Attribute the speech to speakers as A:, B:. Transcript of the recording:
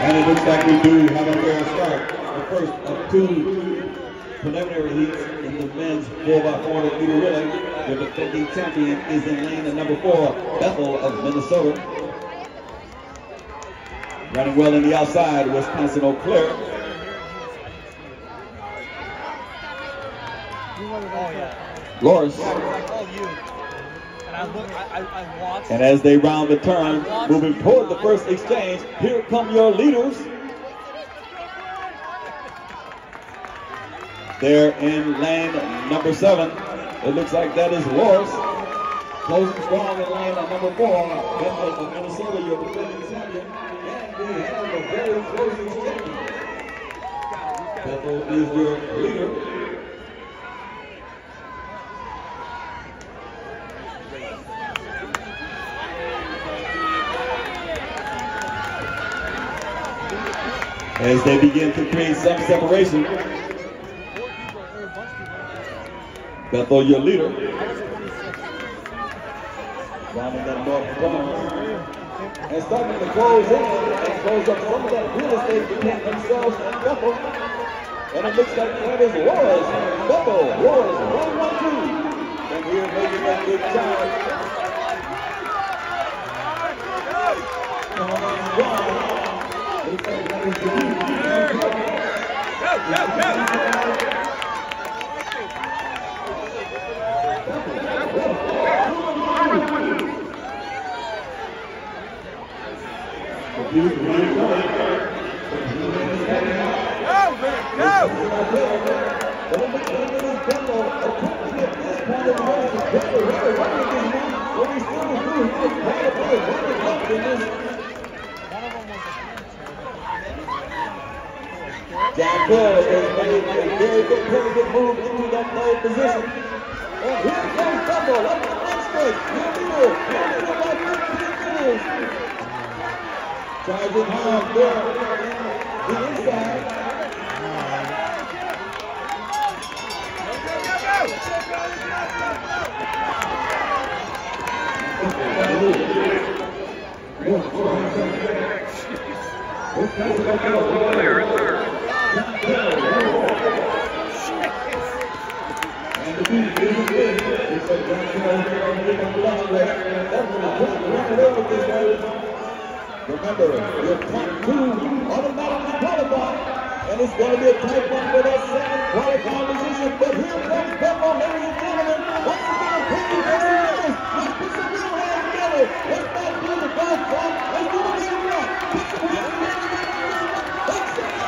A: And it looks like we do have a fair start. The first of two preliminary heats in the men's 4x400 meter relay. The defending champion is in lane number 4, Bethel of Minnesota. Running well in the outside, Wisconsin Eau Claire. Loris. And as they round the turn, moving toward the first exchange, here come your leaders. They're in lane number 7. It looks like that is Loris. Closing strong in lane number 4. Bethel of Minnesota, your defending champion. And we have a very close exchange. Bethel is your leader. As they begin to create some separation. Bethel, your leader. Rounding that north corner. And starting to close in and close up some of that real estate between themselves and Bethel. And it looks like that is Loris. Bethel, Loris, 1-1-2. And here making that good charge. John Bull has made a very good move into that third position. And here comes Bethel up the next straight. Charging hard there the inside. Remember, your top 2 automatically qualify, and it's going to be a tight one for that second qualifying position. But here comes Bethel, ladies and gentlemen. Once again, Peggy Perry. Let's put some real hands together. Let's not do the golf club. Let's do the game rock. Put some hands together. Let's go.